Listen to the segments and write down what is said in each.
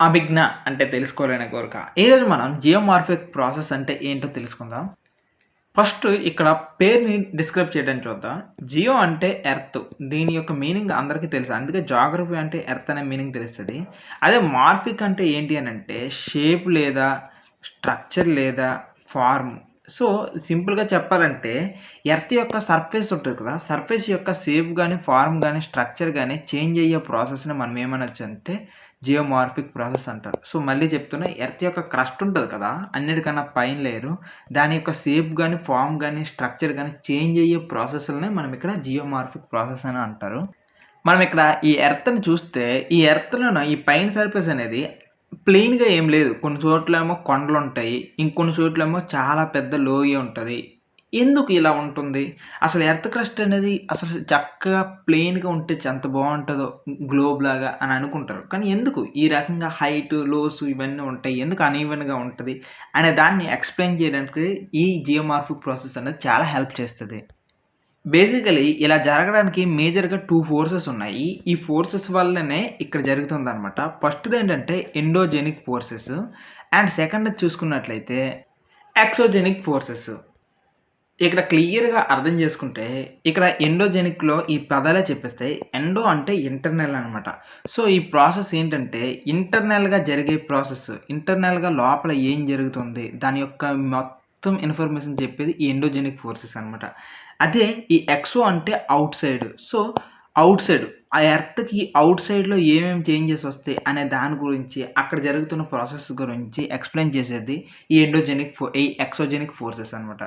అభిజ్ఞ అంటే తెలుసుకోవాలనే కోరిక. ఈరోజు మనం జియోమార్ఫిక్ ప్రాసెస్ అంటే ఏంటో తెలుసుకుందాం. ఫస్ట్ ఇక్కడ పేరుని డిస్క్రైబ్ చేయడానికి చూద్దాం. జియో అంటే ఎర్త్. దీని యొక్క మీనింగ్ అందరికీ తెలుసు. అందుకే జాగ్రఫీ అంటే ఎర్త్ అనే మీనింగ్ తెలుస్తది. అదే మార్ఫిక్ అంటే ఏంటి అనంటే షేప్ లేదా స్ట్రక్చర్ లేదా ఫార్మ్. సో, సింపుల్‌గా చెప్పాలంటే ఎర్త్ యొక్క సర్ఫేస్ ఉంటది కదా! సర్ఫేస్ యొక్క షేప్ గాని, ఫార్మ్ గాని, స్ట్రక్చర్ గాని చేంజ్ అయ్యే ప్రాసెస్‌ని మనం ఏమనొచ్చంటే జియోమార్ఫిక్ ప్రాసెస్ అంటారు. సో, మళ్ళీ చెప్తున్నా ఎర్త్ యొక్క క్రస్ట్ ఉంటది కదా! అన్నిటికన్నా పైన లేయరు. దాని యొక్క షేప్ గాని, ఫార్మ్ గాని, స్ట్రక్చర్ గాని చేంజ్ అయ్యే ప్రాసెస్‌లనే మనం ఇక్కడ జియోమార్ఫిక్ ప్రాసెస్ అని అంటారు. మనం ఇక్కడ ఈ ఎర్త్‌ని చూస్తే, ఈ ఎర్త్‌లోన ఈ పైన సర్ఫేస్ అనేది ప్లెయిన్‌గా ఏం లేదు. కొన్ని చోట్లేమో కొండలుంటాయి. ఇంకొన్ని చోట్లేమో చాలా పెద్ద లోయ ఉంటది. ఎందుకు ఇలా ఉంటుంది? అసలు ఎర్త్ క్రస్ట్ అనేది అసలు చక్కగా ప్లెయిన్‌గా ఉంటే ఎంత బావుంటదో గ్లోబ్‌లాగా అని అనుకుంటారు. కానీ ఎందుకు ఈ రకంగా హైట్, లోస్ ఇవన్నీ ఉంటాయి? ఎందుకు అన్‌ఈవెన్‌గా ఉంటది? అనే దాన్ని ఎక్స్‌ప్లెయిన్ చేయడానికి ఈ జియోమార్ఫిక్ ప్రాసెస్ అనేది చాలా హెల్ప్ చేస్తది. బేసికల్లీ ఇలా జరగడానికి మేజర్‌గా 2 ఫోర్సెస్ ఉన్నాయి. ఈ ఫోర్సెస్ వల్లనే ఇక్కడ జరుగుతుందనమాట. ఫస్ట్‌దేంటంటే ఎండోజెనిక్ ఫోర్సెస్ అండ్ సెకండ్‌ది చూసుకున్నట్లయితే ఎక్సోజెనిక్ ఫోర్సెస్. ఇక్కడ క్లియర్‌గా అర్థం చేసుకుంటే ఇక్కడ ఎండోజెనిక్‌లో ఈ పదాలే చెప్పేస్తాయి. ఎండో అంటే ఇంటర్నల్ అనమాట. సో, ఈ ప్రాసెస్ ఏంటంటే ఇంటర్నల్‌గా జరిగే ప్రాసెస్. ఇంటర్నల్‌గా లోపల ఏం జరుగుతుంది? దాని యొక్క మొత్తం ఇన్ఫర్మేషన్ చెప్పేది ఈ ఎండోజెనిక్ ఫోర్సెస్ అనమాట. అదే ఈ ఎక్సో అంటే out side. So, out side ఆ ఎర్త్‌కి ఔట్ సైడ్‌లో ఏమేమి చేంజెస్ వస్తాయి అనే దాని గురించి, అక్కడ జరుగుతున్న ప్రాసెస్ గురించి ఎక్స్‌ప్లెయిన్ చేసేది ఈ ఎక్సోజెనిక్ ఫోర్సెస్ అనమాట.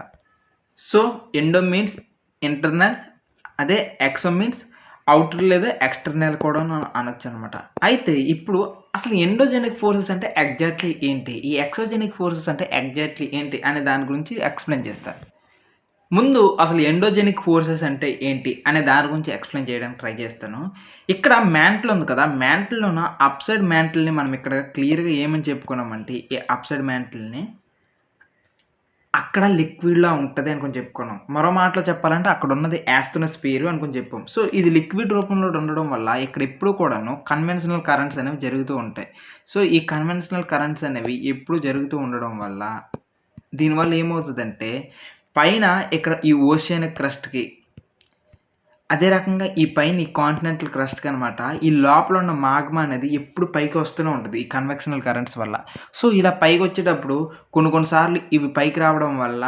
So, endo means internal. అదే ఎక్సో మీన్స్ ఔటర్ లేదా ఎక్స్‌టర్నల్ కూడాను అనొచ్చనమాట. అయితే ఇప్పుడు అసలు ఎండోజెనిక్ ఫోర్సెస్ అంటే ఎగ్జాక్ట్‌లీ ఏంటి? ఈ ఎక్సోజెనిక్ ఫోర్సెస్ అంటే ఎగ్జాక్ట్‌లీ ఏంటి? అనే దాని గురించి ఎక్స్‌ప్లెయిన్ చేస్తా. ముందు అసలు ఎండోజెనిక్ ఫోర్సెస్ అంటే ఏంటి? అనే దాని గురించి ఎక్స్‌ప్లెయిన్ చేయడానికి ట్రై చేస్తాను. ఇక్కడ మ్యాంటిల్ ఉంది కదా! మ్యాంటిల్‌లోన అప్‌సైడ్ మ్యాంటిల్‌ని మనం ఇక్కడ క్లియర్‌గా ఏమని చెప్పుకున్నామంటే, ఈ అప్‌సైడ్ మ్యాంటిల్‌ని అక్కడ లిక్విడ్‌లా ఉంటది అనుకోని చెప్పుకున్నాం. మరో మాటలో చెప్పాలంటే అక్కడున్నది యాస్తోస్ఫియర్ అనుకోని చెప్పాం. సో, ఇది లిక్విడ్ రూపంలో ఉండడం వల్ల ఇక్కడ ఎప్పుడు కూడాను కన్వెన్షనల్ కరెంట్స్ అనేవి జరుగుతూ ఉంటాయి. సో, ఈ కన్వెన్షనల్ కరెంట్స్ అనేవి ఎప్పుడు జరుగుతూ ఉండడం వల్ల దీనివల్ల ఏమవుతదంటే పైన ఇక్కడ ఈ ఓషియానిక్ క్రస్ట్‌కి అదే రకంగా ఈ పైన ఈ కాంటినెంటల్ క్రస్ట్‌కనమాట ఈ లోపల ఉన్న మాగ్మా అనేది ఎప్పుడు పైకి వస్తూనే ఉంటది. ఈ కన్వెక్షనల్ కరెంట్స్ వల్ల. సో, ఇలా పైకొచ్చేటప్పుడు కొన్ని సార్లు ఇవి పైకి రావడం వల్ల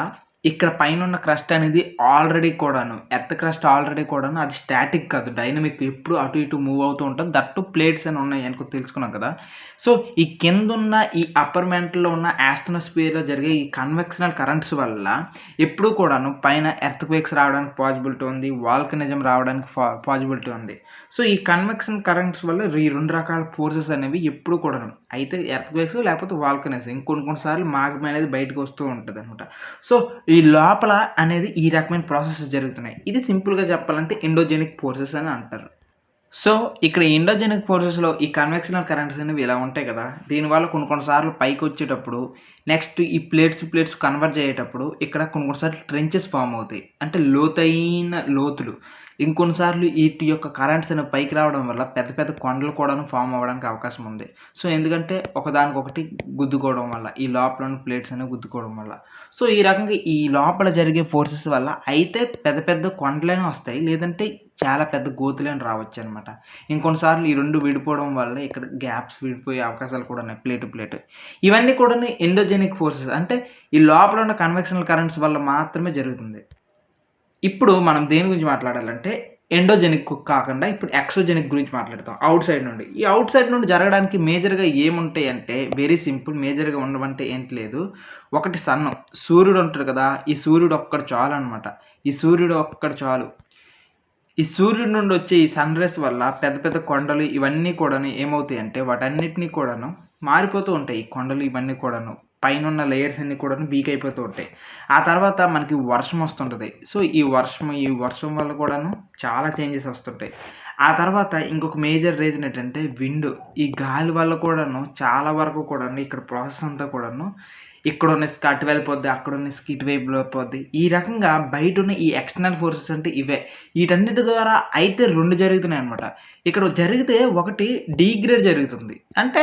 ఇక్కడ పైనున్న క్రస్ట్ అనేది ఆల్రెడీ కూడాను ఎర్త్ క్రస్ట్ ఆల్రెడీ కూడాను అది స్టాటిక్ కాదు. డైనమిక్ ఎప్పుడు అటు ఇటు మూవ్ అవుతూ ఉంటది. దట్ టూ ప్లేట్స్ అని ఉన్నాయి అనుకో తెలుసుకున్నాం కదా! సో, ఈ కిందున్న ఈ అప్పర్ మెంటల్‌లో ఉన్న యాస్టోస్ఫియర్‌లో జరిగే ఈ కన్వెక్షనల్ కరెంట్స్ వల్ల ఎప్పుడూ కూడాను పైన ఎర్త్‌క్వేక్స్ రావడానికి పాజిబిలిటీ ఉంది. వాల్కనిజం రావడానికి పాజిబిలిటీ ఉంది. సో, ఈ కన్వెక్షన్ కరెంట్స్ వల్ల ఈ 2 రకాల ఫోర్సెస్ అనేవి ఎప్పుడు కూడాను అయితే ఎర్త్‌క్వేక్స్ లేకపోతే వాల్కనిజం. ఇంకొన్ని సార్లు మాగ్మా అనేది బయటకు వస్తూ ఉంటదనమాట. సో, ఈ లోపల అనేది ఈ రకమైన ప్రాసెసెస్ జరుగుతున్నాయి. ఇది సింపుల్‌గా చెప్పాలంటే ఎండోజెనిక్ ఫోర్సెస్ అని అంటారు. సో, ఇక్కడ ఎండోజెనిక్ ఫోర్సెస్‌లో ఈ కన్వెక్షనల్ కరెంట్స్ అనేవి ఇలా ఉంటాయి కదా! దీనివల్ల కొన్ని సార్లు పైకొచ్చేటప్పుడు నెక్స్ట్ ఈ ప్లేట్స్ కన్వర్జ్ అయ్యేటప్పుడు ఇక్కడ కొన్ని సార్లు ట్రెంచెస్ ఫార్మ్ అవుతాయి. అంటే లోతైన లోతులు. ఇంకొన్ని సార్లు ఈటి యొక్క కరెంట్స్ అనేవి పైకి రావడం వల్ల పెద్ద పెద్ద కొండలు కూడాను ఫార్మ్ అవ్వడానికి అవకాశం ఉంది. సో, ఎందుకంటే ఒకదానికొకటి గుద్దుకోవడం వల్ల. ఈ లోపల ఉన్న ప్లేట్స్ అనేవి గుద్దుకోవడం వల్ల. సో, ఈ రకంగా ఈ లోపల జరిగే ఫోర్సెస్ వల్ల అయితే పెద్ద పెద్ద కొండలైనా వస్తాయి. లేదంటే చాలా పెద్ద గోతులైనా రావచ్చనమాట. ఇంకొన్ని సార్లు ఈ 2 విడిపోవడం వల్ల ఇక్కడ గ్యాప్స్ విడిపోయే అవకాశాలు కూడా ఉన్నాయి ప్లేట్ టు ప్లేట్. ఇవన్నీ కూడాను ఎండోజెనిక్ ఫోర్సెస్. అంటే ఈ లోపల ఉన్న కన్వెక్షనల్ కరెంట్స్ వల్ల మాత్రమే జరుగుతుంది. ఇప్పుడు మనం దేని గురించి మాట్లాడాలంటే ఎండోజెనిక్ కాకుండా ఇప్పుడు ఎక్సోజెనిక్ గురించి మాట్లాడతాం. ఔట్ సైడ్ నుండి. ఈ ఔట్ సైడ్ నుండి జరగడానికి మేజర్‌గా ఏముంటాయంటే వెరీ సింపుల్ మేజర్‌గా ఉండవంటే ఏంటి లేదు. ఒకటి సన్ను. సూర్యుడు ఉంటాడు కదా! ఈ సూర్యుడు ఒక్కడు చాలనమాట. ఈ సూర్యుడు ఒక్కడు చాలు. ఈ సూర్యుడి నుండి వచ్చే ఈ సన్ రేస్ వల్ల పెద్ద పెద్ద కొండలు ఇవన్నీ కూడాను ఏమవుతాయంటే వాటన్నిటిని కూడాను మారిపోతూ ఉంటాయి. ఈ కొండలు ఇవన్నీ కూడాను. పైనున్న లేయర్స్ అన్నీ కూడాను వీక్ అయిపోతూ ఉంటాయి. ఆ తర్వాత మనకి వర్షం వస్తుంటది. సో, ఈ వర్షం వల్ల కూడాను చాలా చేంజెస్ వస్తుంటాయి. ఆ తర్వాత ఇంకొక మేజర్ రీజన్ ఏంటంటే విండ్. ఈ గాలి వల్ల కూడాను చాలా వరకు కూడాను ఇక్కడ ప్రాసెస్ అంతా కూడాను ఇక్కడున్న ఇసుక అటు వెళ్ళిపోద్ది. అక్కడున్న ఇసుక ఇటువైపు వెళ్ళిపోద్ది. ఈ రకంగా బయటున్న ఈ ఎక్స్టర్నల్ ఫోర్సెస్ అంటే ఇవే. వీటన్నిటి ద్వారా అయితే 2 జరుగుతున్నాయన్నమాట. ఇక్కడ జరిగితే ఒకటి డీగ్రేడ్ జరుగుతుంది. అంటే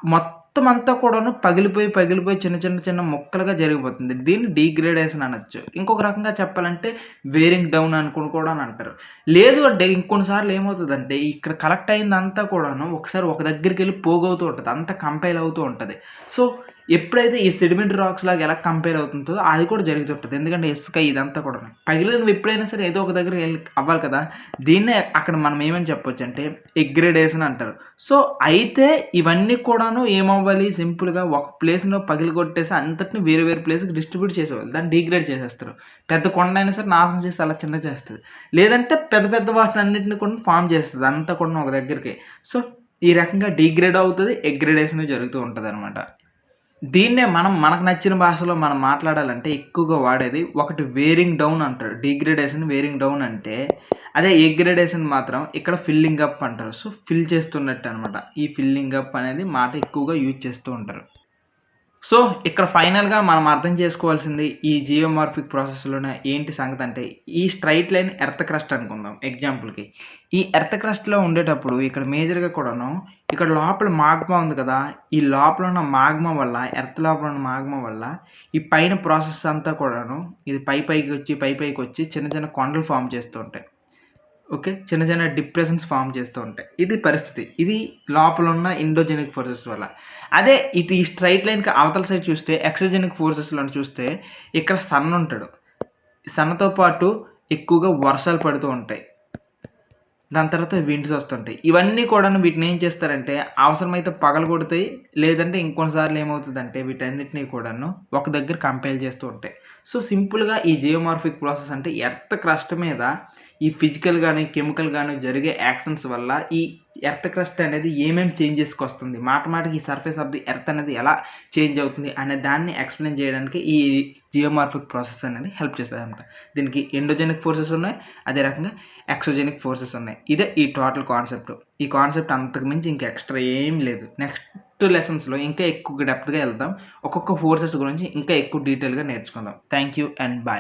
మొత్తం అంతా కూడాను పగిలిపోయి చిన్న ముక్కలుగా జరిగిపోతుంది. దీన్ని డీగ్రేడేషన్ అనొచ్చు. ఇంకొక రకంగా చెప్పాలంటే వేరింగ్ డౌన్ అనుకుని కూడా అని అంటారు. లేదు అంటే ఇంకొన్ని సార్లు ఏమవుతదంటే ఇక్కడ కలెక్ట్ అయిందంతా కూడాను ఒకసారి ఒక దగ్గరికెళ్ళి పోగవుతూ ఉంటది. అంతా కంపైల్ అవుతూ ఉంటది. సో, ఎప్పుడైతే ఈ సెడిమెంటరీ రాక్స్ లాగా ఎలా కంపైల్ అవుతుందో అది కూడా జరుగుతుంటది. ఎందుకంటే ఇసుక ఇదంతా కూడాను. పగిలినవి ఎప్పుడైనా సరే ఏదో ఒక దగ్గర అవ్వాలి కదా! దీన్నే అక్కడ మనం ఏమని చెప్పొచ్చంటే ఎగ్రేడేషన్ అంటారు. సో, అయితే ఇవన్నీ కూడాను ఏమవ్వాలి సింపుల్‌గా ఒక ప్లేస్‌లో పగిలగొట్టేసి అంతటిని వేరే ప్లేస్‌కి డిస్ట్రిబ్యూట్ చేసేవాళ్ళు. దాన్ని డీగ్రేడ్ చేసేస్తారు. పెద్ద కొండైనా సరే నాశనం చేసి అలా చిన్నది చేస్తది. లేదంటే పెద్ద వాటినన్నిటిని కూడా ఫార్మ్ చేస్తది. అంతా కూడాను ఒక దగ్గరికి. సో, ఈ రకంగా డీగ్రేడ్ అవుతది. ఎగ్రేడేషన్ జరుగుతూ ఉంటదనమాట. దీన్నే మనకు నచ్చిన భాషలో మనం మాట్లాడాలంటే ఎక్కువగా వాడేది ఒకటి వేరింగ్ డౌన్ అంటారు. డీగ్రేడేషన్, వేరింగ్ డౌన్ అంటే అదే ఎగ్రేడేషన్ మాత్రం ఇక్కడ ఫిల్లింగ్ అప్ అంటారు. సో, ఫిల్ చేస్తున్నట్టు అనమాట. ఈ ఫిల్లింగ్ అప్ అనేది మాట ఎక్కువగా యూజ్ చేస్తూ ఉంటారు. సో, ఇక్కడ ఫైనల్‌గా మనం అర్థం చేసుకోవాల్సింది ఈ జియోమార్ఫిక్ ప్రాసెస్‌లోనే ఏంటి సంగతంటే, ఈ స్ట్రెయిట్ లైన్ ఎర్త్ క్రస్ట్ అనుకుందాం ఎగ్జాంపుల్‌కి. ఈ ఎర్త్ క్రస్ట్‌లో ఉండేటప్పుడు ఇక్కడ మేజర్‌గా కూడాను ఇక్కడ లోపల మాగ్మా ఉంది కదా! ఈ లోపల ఉన్న మాగ్మా వల్ల ఎర్త్ లోపల ఉన్న మాగ్మా వల్ల ఈ పైన ప్రాసెస్ అంతా కూడాను ఇది పైకొచ్చి చిన్న కొండలు ఫార్మ్ చేస్తూ ఉంటాయి. ఓకే. చిన్న డిప్రెషన్స్ ఫార్మ్ చేస్తూ ఉంటాయి. ఇది పరిస్థితి. ఇది లోపలున్న ఎండోజెనిక్ ఫోర్సెస్ వల్ల. అదే ఇటు ఈ స్ట్రెయిట్ లైన్‌కి అవతల సైడ్ చూస్తే ఎక్సోజెనిక్ ఫోర్సెస్‌లోని చూస్తే ఇక్కడ సన్ ఉంటాడు. సన్‌తో పాటు ఎక్కువగా వర్షాలు పడుతూ ఉంటాయి. దాని తర్వాత విండ్స్ వస్తుంటాయి. ఇవన్నీ కూడాను వీటినేం చేస్తారంటే అవసరమైతే పగలగొడతాయి. లేదంటే ఇంకొన్ని సార్లు ఏమవుతదంటే వీటన్నిటిని కూడాను ఒక దగ్గర కంపైల్ చేస్తూ ఉంటాయి. సో, సింపుల్‌గా ఈ జియోమార్ఫిక్ ప్రాసెస్ అంటే ఎర్త్ క్రస్ట్ మీద ఈ ఫిజికల్ గాని, కెమికల్ గాని జరిగే యాక్షన్స్ వల్ల ఈ ఎర్త్ క్రస్ట్ అనేది ఏమేం చేంజెస్‌కొస్తుంది. మాటిమాటికి ఈ సర్ఫేస్ ఆఫ్ ది ఎర్త్ అనేది ఎలా చేంజ్ అవుతుంది అనే దాన్ని ఎక్స్‌ప్లెయిన్ చేయడానికి ఈ జియోమార్ఫిక్ ప్రాసెస్ అనేది హెల్ప్ చేస్తదనమాట. దీనికి ఎండోజెనిక్ ఫోర్సెస్ ఉన్నాయి. అదే రకంగా ఎక్సోజెనిక్ ఫోర్సెస్ ఉన్నాయి. ఇదే ఈ టోటల్ కాన్సెప్ట్. ఈ కాన్సెప్ట్ అంతకు మించి ఇంకా ఎక్స్‌ట్రా ఏం లేదు. నెక్స్ట్ లెసన్స్‌లో ఇంకా ఎక్కువ డెప్త్‌గా వెళ్దాం. ఒక్కొక్క ఫోర్సెస్ గురించి ఇంకా ఎక్కువ డీటెయిల్‌గా నేర్చుకుందాం. Thank you and by.